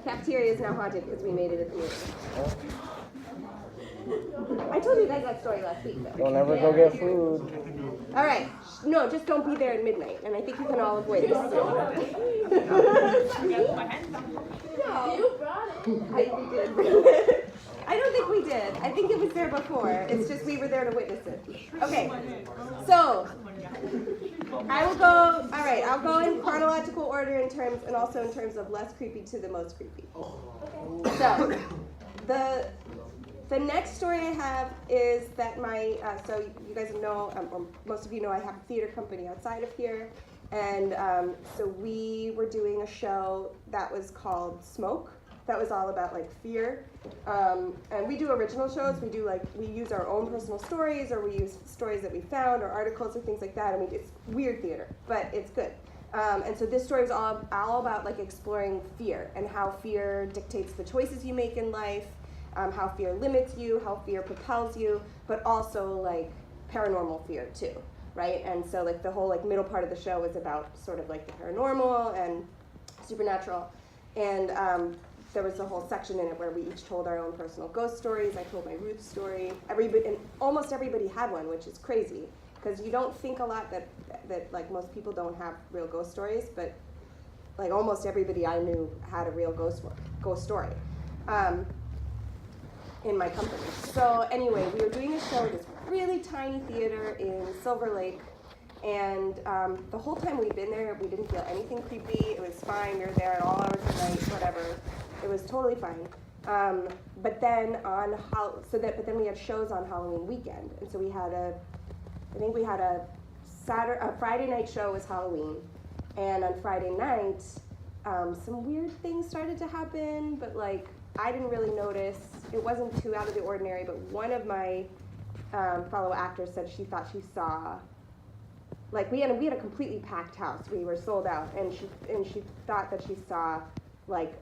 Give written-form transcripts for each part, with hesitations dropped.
cafeteria is now haunted because we made it a theater. I told you guys that story last week, though. Don't ever go get food. All right. No, just don't be there at midnight, and I think you can all avoid this. No, you brought it. I don't think we did. I think it was there before. It's just we were there to witness it. Okay. So I will go. All right. I'll go in chronological order in terms, and also in terms of less creepy to the most creepy. So the next story I have is that my, so you guys know, or most of you know, I have a theater company outside of here. And so we were doing a show that was called Smoke. That was all about like fear. And we do original shows. We use our own personal stories, or we use stories that we found, or articles, or things like that. I mean, it's weird theater, but it's good. And so this story is all about like exploring fear and how fear dictates the choices you make in life. How fear limits you, how fear propels you, but also like paranormal fear too, right? And so like the whole like middle part of the show was about sort of like the paranormal and supernatural, and there was a whole section in it where we each told our own personal ghost stories. I told my Ruth story. And almost everybody had one, which is crazy because you don't think a lot that like most people don't have real ghost stories, but like almost everybody I knew had a real ghost story. In my company. So anyway, we were doing a show at this really tiny theater in Silver Lake, and the whole time we'd been there, we didn't feel anything creepy. It was fine. We were there at all hours of the night, whatever. It was totally fine. But then then we had shows on Halloween weekend, and so we had a Friday night show was Halloween, and on Friday night, some weird things started to happen, but like I didn't really notice. It wasn't too out of the ordinary, but one of my fellow actors said she thought she saw, like we had a completely packed house. We were sold out, and she thought that she saw like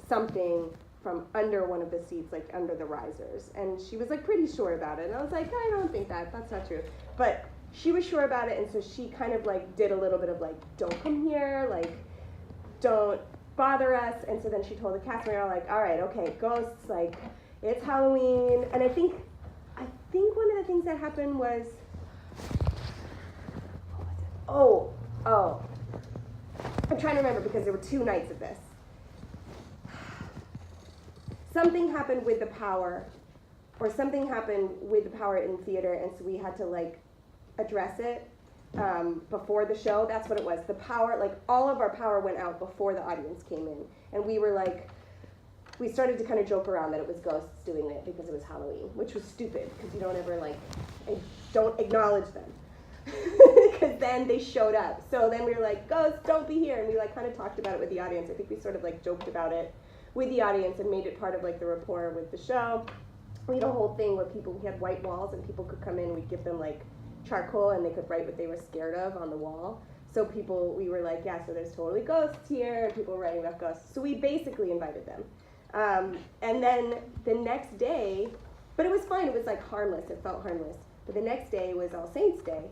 something from under one of the seats, like under the risers, and she was like pretty sure about it. And I was like, I don't think that's not true, but she was sure about it, and so she kind of like did a little bit of like, don't come here, like don't bother us. And so then she told the cast, and we were like, all right, okay, ghosts, like it's Halloween. And I think one of the things that happened was, I'm trying to remember because there were 2 nights of this. Something happened with the power, or something happened with the power in theater, and so we had to like address it before the show. That's what it was. The power, like all of our power went out before the audience came in, and we were like, we started to kind of joke around that it was ghosts doing it because it was Halloween, which was stupid because you don't ever like, don't acknowledge them because then they showed up. So then we were like, ghosts, don't be here, and we like kind of talked about it with the audience. I think we sort of like joked about it with the audience and made it part of like the rapport with the show. We had a whole thing where we had white walls, and people could come in, we'd give them like charcoal, and they could write what they were scared of on the wall. So we were like, yeah, so there's totally ghosts here, and people were writing about ghosts. So we basically invited them. And then the next day, but it was fine, it was like harmless, it felt harmless. But the next day was All Saints Day.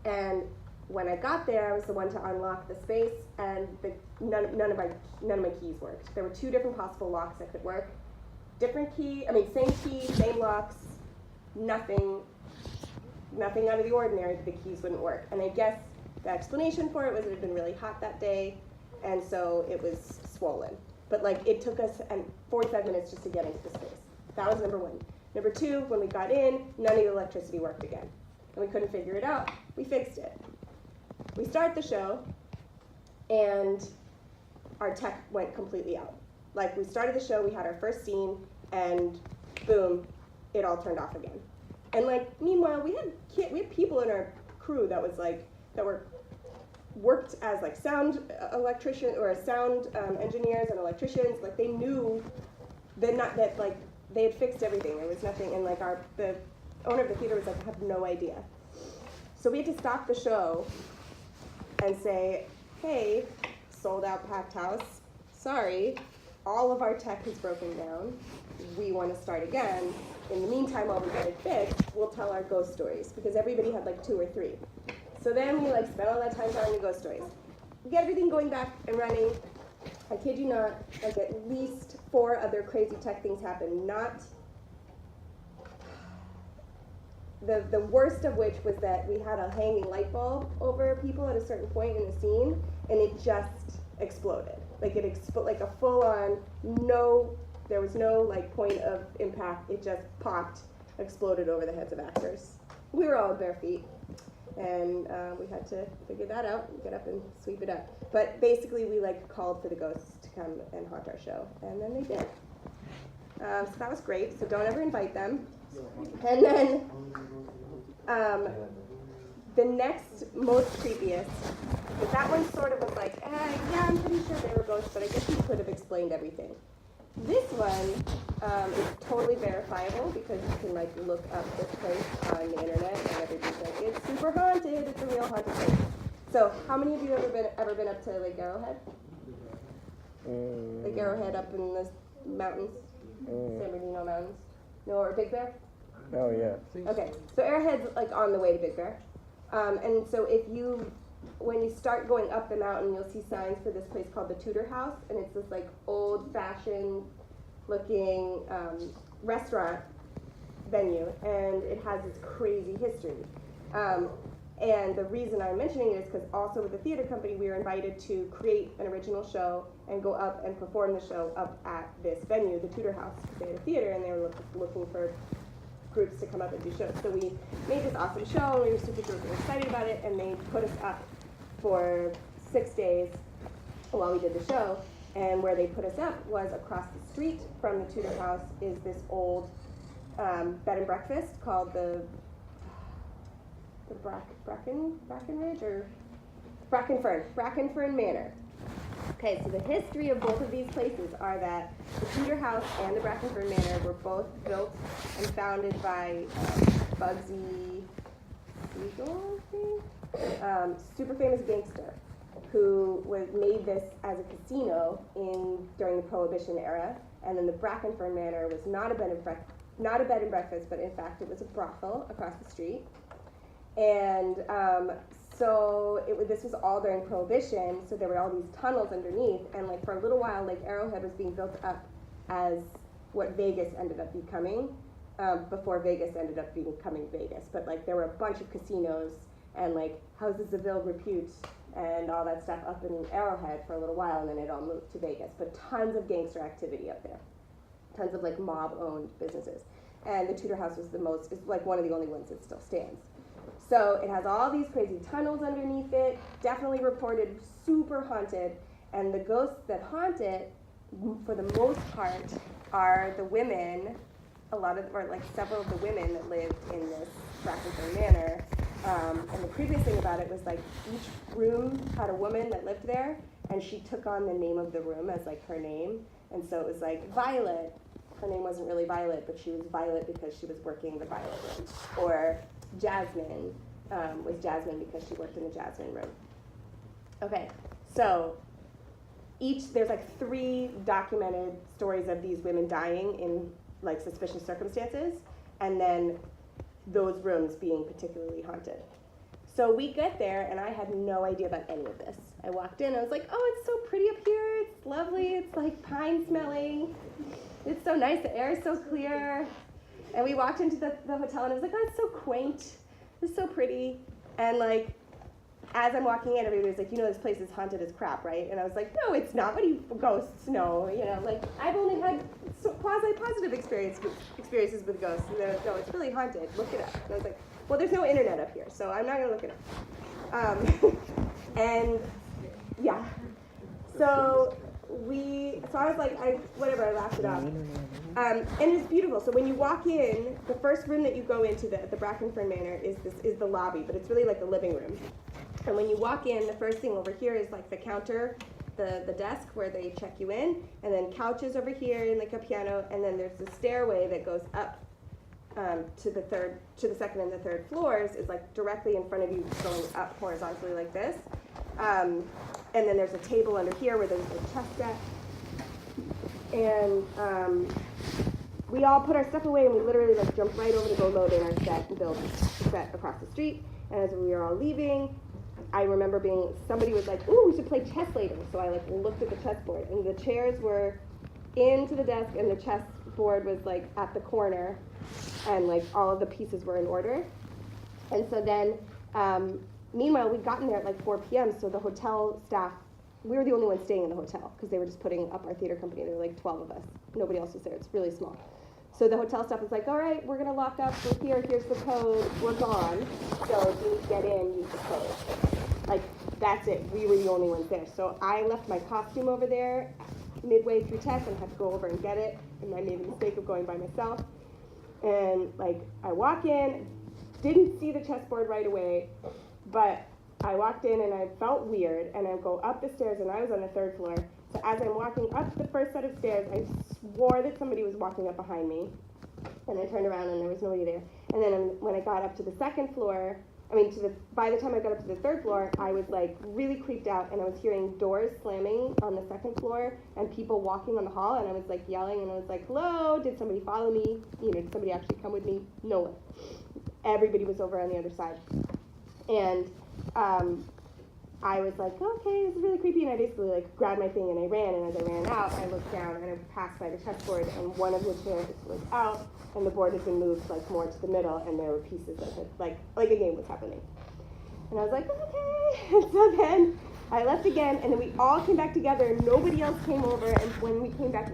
And when I got there, I was the one to unlock the space, and none of my keys worked. There were 2 different possible locks that could work. Same key, same locks, nothing out of the ordinary, but the keys wouldn't work. And I guess the explanation for it was it had been really hot that day, and so it was swollen. But like it took us 45 minutes just to get into the space. That was number 1. Number 2, when we got in, none of the electricity worked again. And we couldn't figure it out. We fixed it. We start the show, and our tech went completely out. Like we started the show, we had our first scene, and boom, it all turned off again. And like meanwhile, we had people in our crew that worked as like sound electrician or sound engineers and electricians. Like they knew that like they had fixed everything. There was nothing, and like the owner of the theater was like, I have no idea. So we had to stop the show and say, hey, sold out packed house, sorry, all of our tech is broken down. We want to start again. In the meantime, while we get it fixed, we'll tell our ghost stories, because everybody had like 2 or 3. So then we like spent all that time telling the ghost stories. We get everything going back and running, I kid you not, like at least 4 other crazy tech things happened. Not the worst of which was that we had a hanging light bulb over people at a certain point in the scene, and it just exploded. Like it like a full-on there was no like point of impact. It just popped, exploded over the heads of actors. We were all bare feet, and we had to figure that out, get up and sweep it up. But basically, we like called for the ghosts to come and haunt our show, and then they did. So that was great. So don't ever invite them. And then the next most creepiest, but that one sort of was like, yeah, I'm pretty sure they were ghosts, but I guess you could have explained everything. This one is totally verifiable because you can like look up this place on the internet and everybody's like, it's super haunted, it's a real haunted place. So how many of you ever been up to Lake Arrowhead? Lake Arrowhead up in the mountains, San Bernardino Mountains? No, or Big Bear? Oh yeah. Okay, so Arrowhead's like on the way to Big Bear. And so when you start going up the mountain, you'll see signs for this place called the Tudor House, and it's this like old-fashioned looking restaurant venue, and it has this crazy history. And the reason I'm mentioning it is because also with the theater company, we were invited to create an original show and go up and perform the show up at this venue, the Tudor House. They had a theater, and they were looking for groups to come up and do shows. So we made this awesome show, and we were super excited about it, and they put us up for 6 days while we did the show. And where they put us up was across the street from the Tudor House is this old bed and breakfast called the Brackenridge or Brackenfern Manor. Okay, so the history of both of these places are that the Tudor House and the Brackenfern Manor were both built and founded by Bugsy Siegel, I think? Super famous gangster who made this as a casino during the Prohibition era. And then the Brackenfern Manor was not a bed and breakfast, but in fact it was a brothel across the street. And so this was all during Prohibition, so there were all these tunnels underneath, and like for a little while, Lake Arrowhead was being built up as what Vegas ended up becoming, before Vegas ended up becoming Vegas. But like there were a bunch of casinos and like houses of ill repute and all that stuff up in Arrowhead for a little while, and then it all moved to Vegas. But tons of gangster activity up there, tons of like mob-owned businesses. And the Tudor House is like one of the only ones that still stands. So it has all these crazy tunnels underneath it, definitely reported super haunted, and the ghosts that haunt it, for the most part, are the women, several of the women that lived in this Brackenfern Manor. And the creepiest thing about it was like each room had a woman that lived there, and she took on the name of the room as like her name, and so it was like Violet. Her name wasn't really Violet, but she was Violet because she was working the Violet room. Or Jasmine was Jasmine because she worked in the Jasmine room. Okay, so there's like 3 documented stories of these women dying in like suspicious circumstances, and then those rooms being particularly haunted. So we get there, and I had no idea about any of this. I walked in, I was like, oh, it's so pretty up here, it's lovely, it's like pine smelling, it's so nice, the air is so clear. And we walked into the hotel, and I was like, oh, it's so quaint, it's so pretty. And like, as I'm walking in, everybody's like, this place is haunted as crap, right? And I was like, no, it's not. What do you, ghosts? No, like I've only had quasi-positive experiences with ghosts. And they're like, no, it's really haunted. Look it up. And I was like, well, there's no internet up here, so I'm not gonna look it up. And yeah, so I was like, whatever, I laughed it off. And it's beautiful. So when you walk in, the first room that you go into the Brackenfern Manor is the lobby, but it's really like the living room. And when you walk in, the first thing over here is like the counter, the desk where they check you in, and then couches over here and like a piano, and then there's the stairway that goes up to the second and the third floors is like directly in front of you, going up horizontally like this. And then there's a table under here where there's a chest set. And we all put our stuff away, and we literally like jumped right over to go load in our set and build a set across the street. And as we were all leaving, I remember somebody was like, ooh, we should play chess later. So I like looked at the chessboard, and the chairs were into the desk, and the chessboard was like at the corner, and like all of the pieces were in order. And so then, meanwhile, we'd gotten there at like 4 p.m., so the hotel staff, we were the only ones staying in the hotel, because they were just putting up our theater company. There were like 12 of us. Nobody else was there. It's really small. So the hotel staff was like, all right, we're going to lock up. We're here. Here's the code. We're gone. So if you need to get in, use the code. Like, that's it. We were the only ones there. So I left my costume over there midway through test and had to go over and get it. And I made the mistake of going by myself. And, like, I walk in, didn't see the chessboard right away, but I walked in and I felt weird. And I go up the stairs, and I was on the 3rd floor. So as I'm walking up the first set of stairs, I swore that somebody was walking up behind me. And I turned around and there was nobody there. And then when I got up to the 2nd floor, by the time I got up to the 3rd floor, I was like really creeped out, and I was hearing doors slamming on the 2nd floor and people walking on the hall, and I was like yelling, and I was like, hello, did somebody follow me? Did somebody actually come with me? No one. Everybody was over on the other side. And I was like, okay, this is really creepy, and I basically like grabbed my thing and I ran, and as I ran out, I looked down and I passed by the chessboard, and one of the chairs was out, and the board had been moved like more to the middle, and there were pieces that had like a game was happening. And I was like, okay. And so then I left again, and then we all came back together, and nobody else came over, and when we came back in,